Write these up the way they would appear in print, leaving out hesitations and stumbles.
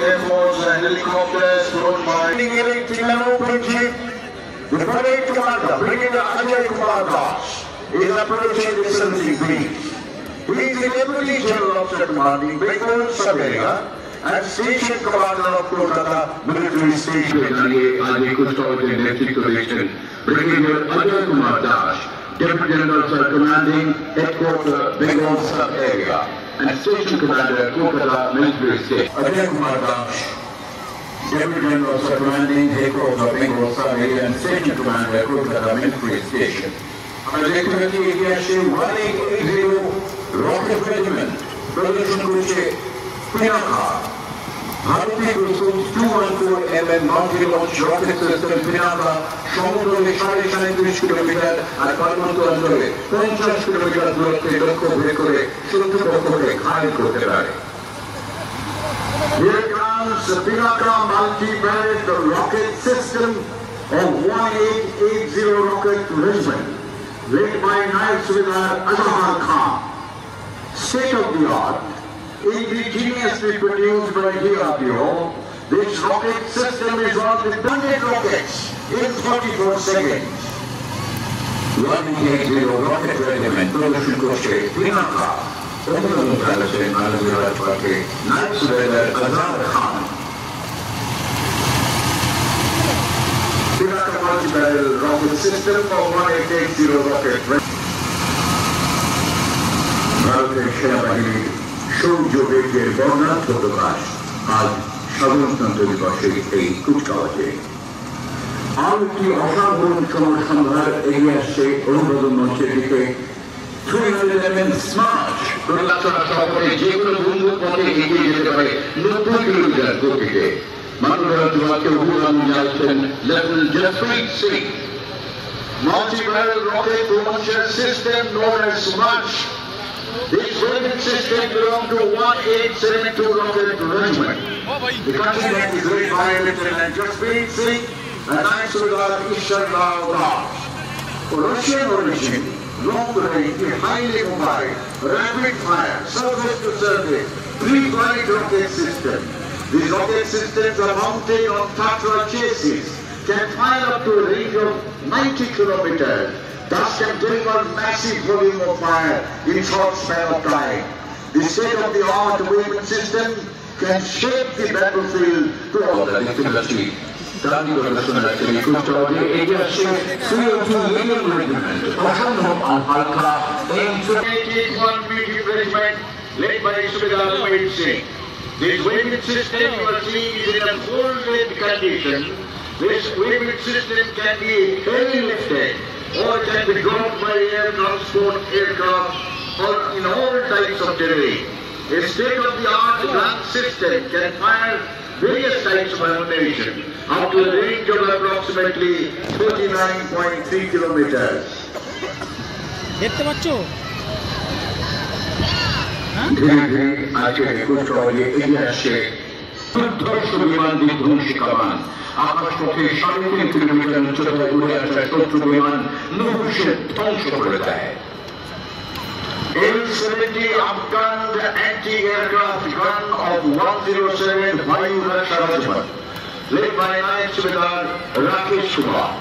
Air Force helicopters flown by the parade commander, Brigadier Ajay Kumar Das, is approaching the saluting breeze. He is the Deputy General Officer Commanding Bengal Sub-Area and Station Commander of Kolkata Military Station. Brigadier Ajay Kumar Das, Deputy General Officer Commanding Headquarters Bengal Sub-Area and Station Commander Kolkata Military Station. Ajay Kumar Das, Deputy General Officer Commanding Headquarters Bengal Sub-Area and Station Commander Kolkata Military Station. Rocket Regiment, Production Kuche, Pinaka, Bharati Gursu's 214mm multi-launch rocket system Pinaka, Shomudole 37 kilometer at Parmanto Andole, 50 kilometer দূরত্বে লক্ষ্য ভেদ করে শত্রুপক্ষকে ঘায়েল করতে পারে। Here comes the Pinaka multi-barrel rocket system of 1880 Rocket Regiment, led by Naik Subedar Azhar Khan. State-of-the-art, indigenously produced by DRDO, this rocket system is launched with 100 rockets in 44 seconds. 180 Rocket Regiment, Production Kuche, Pinaka, Omdon Palace, Alaziraj Parke, Naik Subedar Azhar Khan. Pinaka multi-barrel rocket system of 1880 rocket regiment. ভারতের সেনাবাহিনীর সৌর্যবেগের বর্ণাঢ্য প্রকাশ আজ সাধারণতন্ত্র দিবসের এই কুচকাওয়াজে। আর একটি অসাধারণ সমরসম্ভার এগিয়ে আসছে অভিবাদন মঞ্চের দিকে। 311 স্মার্ট প্রলাচনা সফরে যে কোনো বন্দুক পথে এগিয়ে যেতে পারে 90 কিলোমিটার গতিতে। মানবতার দিবসকে অভিবাদন জানাচ্ছেন lieutenant Jasprit Singh. Multi-barrel rocket launcher system known as SMART. This weapon system belongs to 1872 Rocket Regiment. The country that is led by Lieutenant Jaspreet Singh and Naik Subedar Ishar Rao Das. Russian origin, long-range, highly mobile, rapid-fire, surface-to-surface, pre-flight rocket system. These rocket systems are mounted on Tatra chassis, can fire up to a range of 90 kilometers. Thus can deliver massive volume of fire in short span of time. The state-of-the-art weapon system can shape the battlefield to all the difficulty. Dandi Production কুচকাওয়াজে এগিয়ে আসছে 302 Medium Regiment, অসম্ভব হালকা M81 Medium Regiment led by Subedar Ajay Singh. This weapon system you are seeing is in a full-length condition. This weapon system can be heavy lifted or can be dropped by air transport aircraft or in all types of terrain. A state-of-the-art gun system can fire various types of ammunition up to a range of approximately 49.3 kilometers. দেখতে পাচ্ছো? ধীরে ধীরে আজকের কুচকাওয়াজে এগিয়ে আসছে দুর্ধর্ষ বিমান বিধ্বংসী কামান। আকাশপথে 3.5 কিলোমিটার উচ্চতায় উড়ে আসা শত্রু বিমান মুহূর্তে ধ্বংস করে দেয়। L-70 outgunned anti-aircraft gun of 107 Vayu Raksha Regiment, led by Naik Subedar Rakesh Kumar.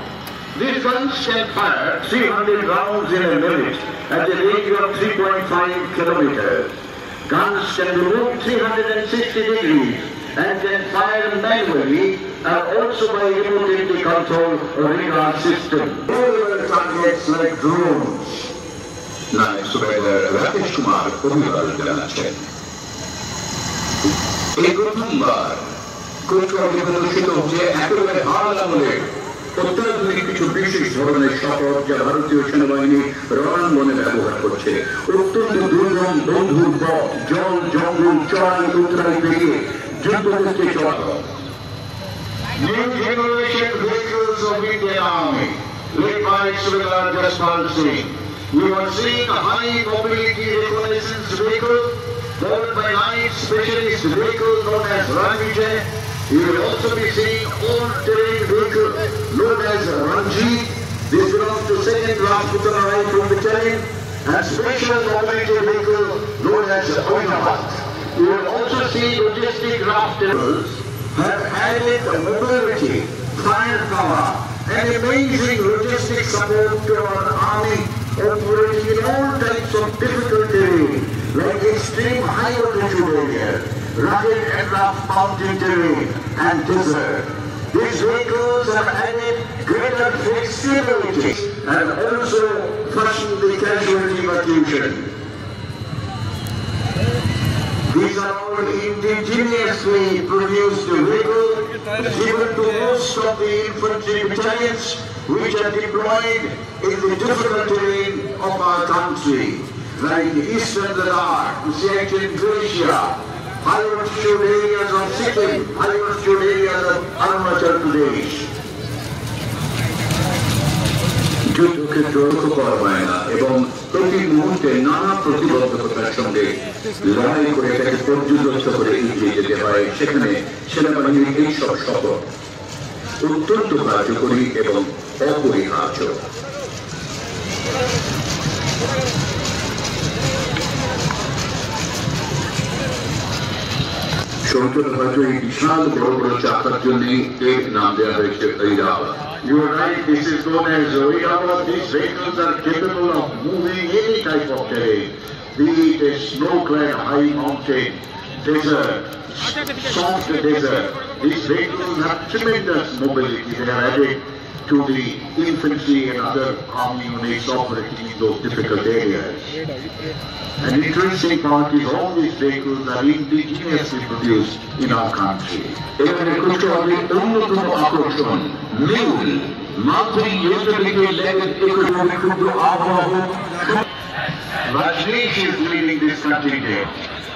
These guns can fire 300 rounds in a minute at a range of 3.5 kilometers. Guns can be moved 360 degrees and can fire manually and also by remotely controlled radar system. All targets like drones. Naik Subedar Rakesh Kumar অভিবাদন জানাচ্ছেন। এই প্রথমবার কুচকাওয়াজে প্রদর্শিত হচ্ছে একেবারে হাল আমলের অত্যাধুনিক কিছু বিশেষ ধরনের শপথ যা ভারতীয় সেনাবাহিনী রণাঙ্গনে ব্যবহার করছে। অত্যন্ত দুর্গম বন্ধুর পথ, জল, জঙ্গল, চড়াই উত্তরাই পেরিয়ে যুদ্ধ করতে চলা। New generation vehicles of Indian Army, led by Subedar Jaspaal Singh. We are seeing a high mobility reconnaissance vehicle, followed by 9 specialist vehicle known as Ranvijay. You will also be seeing all-terrain vehicle known as Ranjit. This belongs to 2nd Rajputana Rifle Battalion, and special mobility vehicle known as Avinavat. You will also see logistic rafters have added mobility, firepower, and amazing logistic support to our army operating in all types of difficult terrain, like extreme high altitude areas, rugged and rough mountain terrain, and desert. These vehicles have added greater flexibility and also freshen the casualty evacuation. These are all indigenously produced vehicles given to most of the infantry battalions which are deployed in the difficult terrain of our country, like eastern Ladakh, Siachen Glacier, high altitude areas of Sikkim, high altitude areas of Arunachal Pradesh. যুদ্ধক্ষেত্র রক্ষা করা হয় না এবং প্রতি মুহূর্তে নানা প্রতিবন্ধকতার সঙ্গে লড়াই করে তাকে পর্যদস্ত করে এগিয়ে যেতে হয়। সেখানে সেনাবাহিনীর এইসব শপথ অত্যন্ত কার্যকরী এবং অপরিহার্য। সংসদ হয়তো এই বিশাল বড় বড় চাকার জন্য এর নাম দেওয়া হয়েছে Airavat. You are right, this is known as Airavat. These vehicles are capable of moving any type of terrain, be it a snow-clad high mountain, desert, soft desert. These vehicles have tremendous mobility. They are added to the infantry and other army units operating in those difficult areas. An interesting part is all these vehicles are indigenously produced in our country. এখানে কুচকাওয়াজের অন্যতম আকর্ষণ mule মাতৃ যুদ্ধবিকে ক্ষুদ্র আবহাওয়া। Rajneesh is leading this contingent.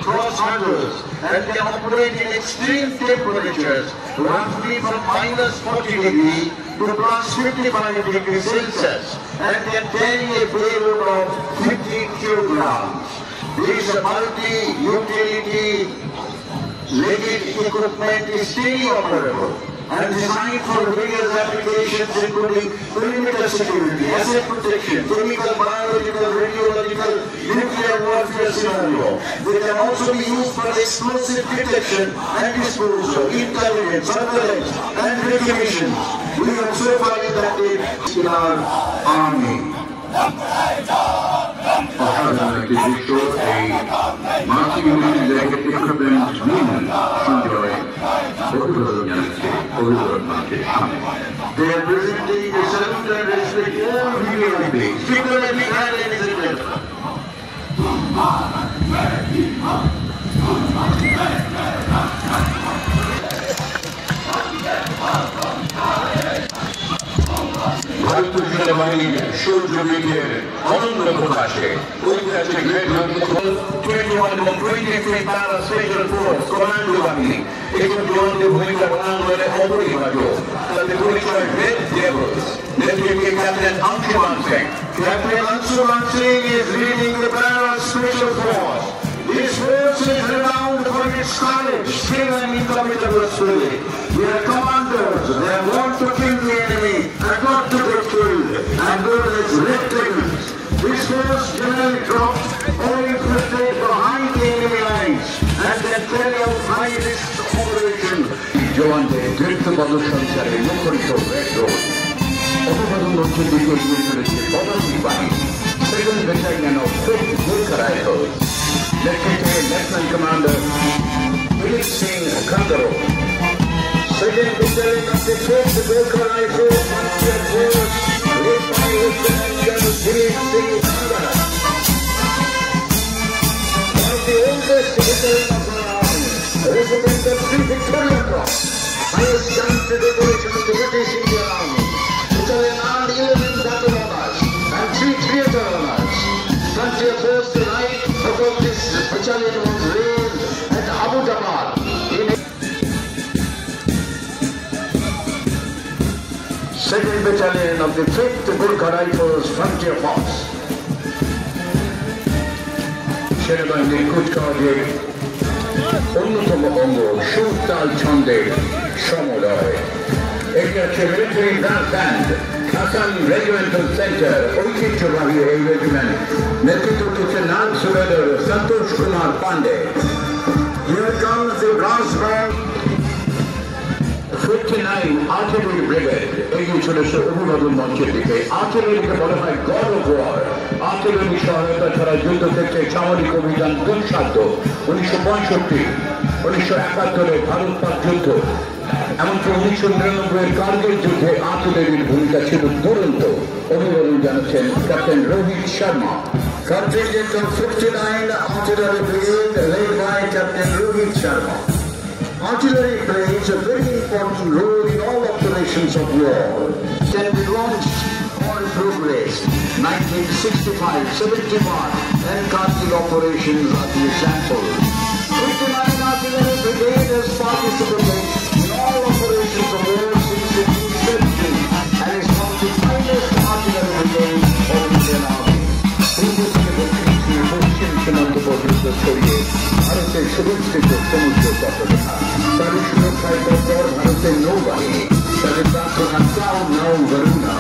Cross-hunters, and they operate in extreme temperatures, roughly from -40 degrees to +55 degrees Celsius, and they carry a payload of 50 kilograms. This multi-utility legged equipment is semi-operable and designed for various applications including perimeter security, asset protection, chemical, biological, radiological, nuclear warfare scenario. They can also be used for explosive detection and disposal, intelligence, surveillance, and recognition. We have so far adapted in our army. অসাধারণ একটি দৃশ্য এই মাতৃভূমির জায়গা equipment mule Sanjay অভিবাদন জানাচ্ছে অভিবাদন মঞ্চের সামনে। They are presenting the salute and respect all VVIPs. People have been had ladies and gentlemen. ভারতীয় সেনাবাহিনীর সৌর্য বীর্যের অনন্য প্রকাশে ঐতিহাসিক 21 এবং 23 Para Special Force কমান্ডো বাহিনী এসব জওয়ানদের ভূমিকা রণাঙ্গনে অপরিহার্য। তাদের পরিচয় রেড ডেভিলস। নেতৃত্বে captain Anshuman Singh. Captain Anshuman Singh is leading the Para Special Force. This force is renowned for its courage, skill and indomitable spirit. They are commanders. They are born to kill the enemy and not to get killed, and known as red dragons. This force generally drops or infiltrate behind the enemy lines and can carry out high-risk operations. জওয়ানদের দীর্ঘ পদসঞ্চারে মুখরিত red road অভিবাদন মঞ্চের দিকে এগিয়ে চলেছে পদাতিক বাহিনী second battalion of 5th Gurkha Rifles নেতৃত্বে lieutenant commander Dilip Singh Khandaro. Second Battalion of the 5th Gurkha Rifles Frontier Force, led by Lieutenant Colonel Dilip Singh Khandara. One of the oldest battalion of our army, recipient of 3 Victoria Cross, highest counted decoration of the British Indian Army, Battalion earned 11 battle honors and 3 theatre honors. Frontier Force, the night above this battalion was raised at Abu Dhabi. Second Battalion of the 5th Gurkha Rifles Frontier Force. সেনাবাহিনীর কুচকাওয়াজের অন্যতম অঙ্গ সুরতাল ছন্দের সমলয়। এটি হচ্ছে military brass band Assam regimental centre ঐতিহ্যবাহী এই regiment নেতৃত্ব দিচ্ছেন নাগ সুবেদার Santosh Kumar Pandey. Here comes the brass band. 59 Artillery Brigade এগিয়ে চলেছে অভিবাদন মঞ্চের দিকে। আর্টিলারিকে বলা হয় গড অফ ওয়ার। আর্টিলারি সহায়তা ছাড়া যুদ্ধক্ষেত্রে সামরিক অভিযান দুঃসাধ্য। 1965, 1971 ভারত পাক যুদ্ধ, এমনকি 1999 কার্গিল যুদ্ধে আর্টিলারির ভূমিকা ছিল দুরন্ত। অভিবাদন জানাচ্ছেন captain Rohit Sharma. Contingent of 59 Artillery Brigade led by Captain Rohit Sharma. Artillery plays a very important role in all operations of war. Can be launched or progressed. 1965, 71 and Kargil operations are the example. 59 Artillery Brigade has participated in all operations of war since its inception and is one of the finest artillery brigades of Indian Army. পশ্চিম সীমান্ত পর্যন্ত ছড়িয়ে ভারতের সুরক্ষিত সমুদ্র তটরেখা, তাদের সুরক্ষায় তৎপর ভারতের নৌবাহিনী, তাদের প্রার্থনা চাও নাও Baruna.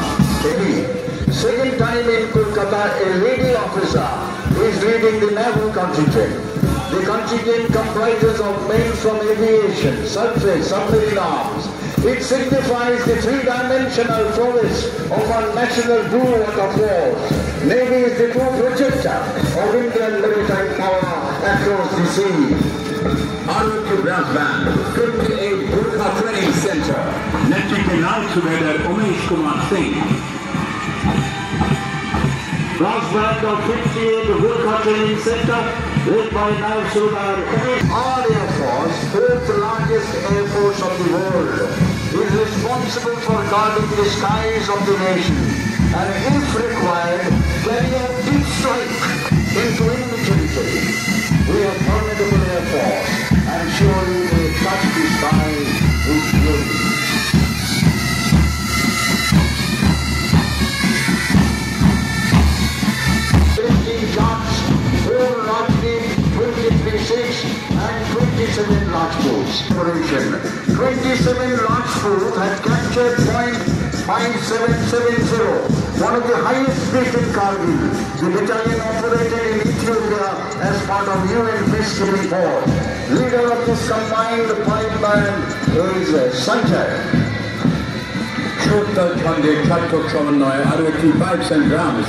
Second time in Kolkata, a lady officer is leading the naval contingent. The contingent comprises of men from aviation, surface, submarine arms. It signifies the three-dimensional prowess of our national blue water force. Navy is the true projector of Indian maritime power across the sea. Arut Brass Band, 58 Gurkha Training Center, নেতৃত্বে লাল সুবেদার Umesh Kumar Singh. Brass Band of 58 Gurkha Training Center, led by Naib Surdar. Our Air Force, fourth largest air force of the world, is responsible for guarding the skies of the nation, and if required, carry a deep strike into enemy territory. We are formidable Air Force, and surely they touch the sky with glory. 15 shots, 4 largely, 23-6 and 27 large boats. 27 large boats had captured point 5770, one of the highest peaks in Kargil. The battalion operated in Ethiopia as part of UN peacekeeping force. Leader of this combined five band is Sanjay. সত্তর ছন্দের সার্থক সমন্বয়ে আরো একটি pipes and drums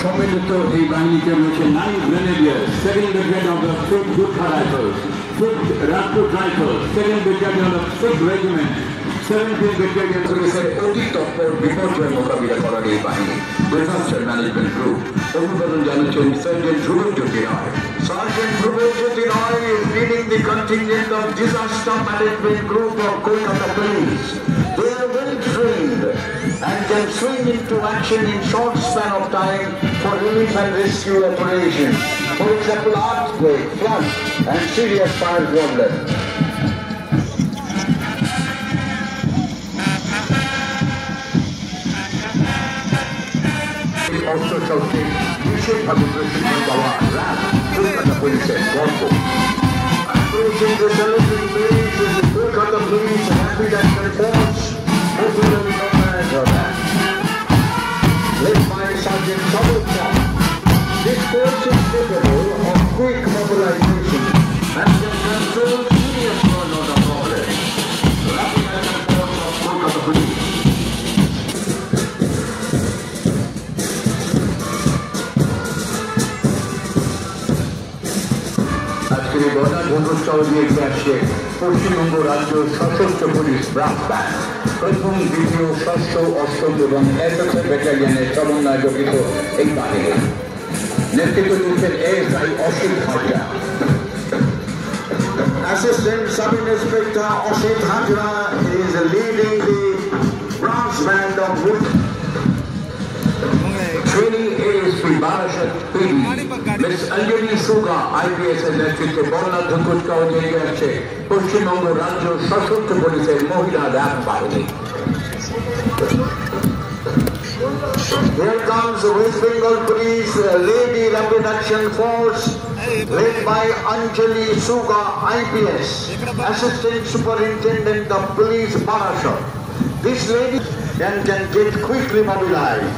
সম্মিলিত এই বাহিনীতে রয়েছে 9 grenadier, 2nd brigade of the 5th Gurkha Rifles, 5th Rajput Rifles, 2nd Battalion of 5th Regiment, 17th Battalion পুলিশের অতি তৎপর বিপর্যয় মোকাবিলা করার এই বাহিনী ডিজাস্টার ম্যানেজমেন্ট গ্রুপ। অভিবাদন জানাচ্ছেন sergeant Dhrubajyoti Roy. Sergeant Prabhajyoti Roy is leading the contingent of disaster management group of Kolkata Police. They are well trained and can swing into action in short span of time for relief and rescue operations. For example, earthquake, flood and serious fire problems. অস্ত্রশস্ত্রে বিশেষভাবে প্রশিক্ষণ পাওয়া RAB Kolkata পুলিশের গর্ব। Approaching the celebrating base is the Kolkata Police Rapid Action Force, popularly known as RAF, led by Sergeant Sabutha. This force is capable of quick mobilization and can control serious run-out of problems. Rapid Action Force of Kolkata Police. আজকের এই গণভোটসহ দিয়ে আসছে পশ্চিমবঙ্গ রাজ্য সশস্ত্র police brass band, প্রথম, দ্বিতীয়, ষষ্ঠ, অষ্টম এবং একাদশ ব্যাটালিয়নের সমন্বয় গঠিত এই বাহিনী। নেতৃত্ব দিচ্ছেন ASI Asit Hazra. Assistant Sub-Inspector Oshit Hajra is leading the brass band of Wood. Training ASP Barashat PD, Ms. Anjali Suga, IPS এর নেতৃত্বে বর্ণাঢ্য কুচকাওয়াজ এগিয়ে আসছে পশ্চিমবঙ্গ রাজ্য সশস্ত্র পুলিশের মহিলা র্যাব বাহিনী। Here comes the West Bengal Police Lady Rapid Action Force, led by Anjali Suga, IPS, Assistant Superintendent of Police Barashat. This lady can get quickly mobilized.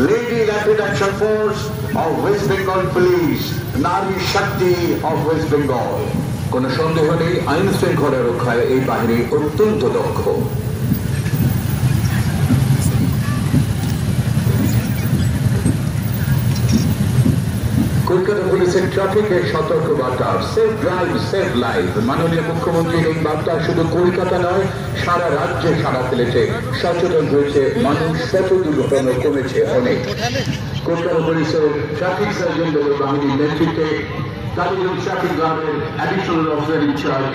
Lady Rapid Action Force of West Bengal Police, Nari Shakti of West Bengal. কোন সন্দেহ নেই আইন শৃঙ্খলা রক্ষায় এই বাহিনী অত্যন্ত দক্ষ। কলকাতা পুলিশের ট্রাফিকের সতর্ক বার্তা, সেফ ড্রাইভ সেভ লাইফ। মাননীয় মুখ্যমন্ত্রীর এই বার্তা শুধু কলকাতা নয়, সারা রাজ্যে সাড়া ফেলেছে, সচেতন হয়েছে মানুষ, পথ দুর্ঘটনা কমেছে অনেক। কলকাতা পুলিশের ট্রাফিক সার্জন দলের বাহিনীর নেতৃত্বে কালীগঞ্জ ট্রাফিক গার্ডের অ্যাডিশনাল অফিসার ইনচার্জ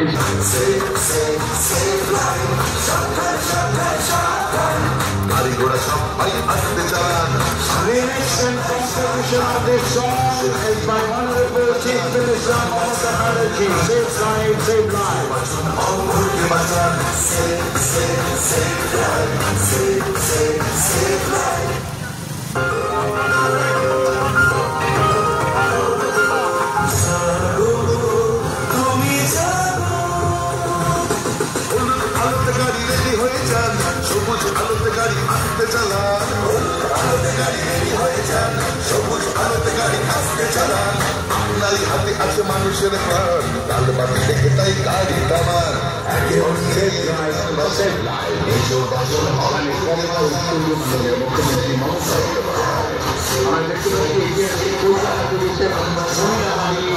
গাড়ি ঘোড়া সবাই আসতে চালান। The next composition of this song is by Honorable Chief Minister Mamata Banerjee. Save life, save life. অঙ্গকে বাঁচান। Save, save, save life. Save, save, save life. তুমি জানো হলুদ আলোতে গাড়ি রেডি হয়ে যান, সবুজ আলোতে গাড়ি আসতে চালান। আলোতে গাড়ি রেডি হয়ে যান, সবুজ আলোতে গাড়ি আসতে চালান। আপনারই হাতে আছে মানুষের প্রাণ, লাল বাতি দেখে তাই গাড়ি থামান। একে অন্যের সেভ লাইফ। এসো বাঁচুন অনেক মুখ্যমন্ত্রী মমতা বন্দ্যোপাধ্যায়। আমরা দেখতে পাচ্ছি কলকাতা পুলিশের মহিলা বাহিনী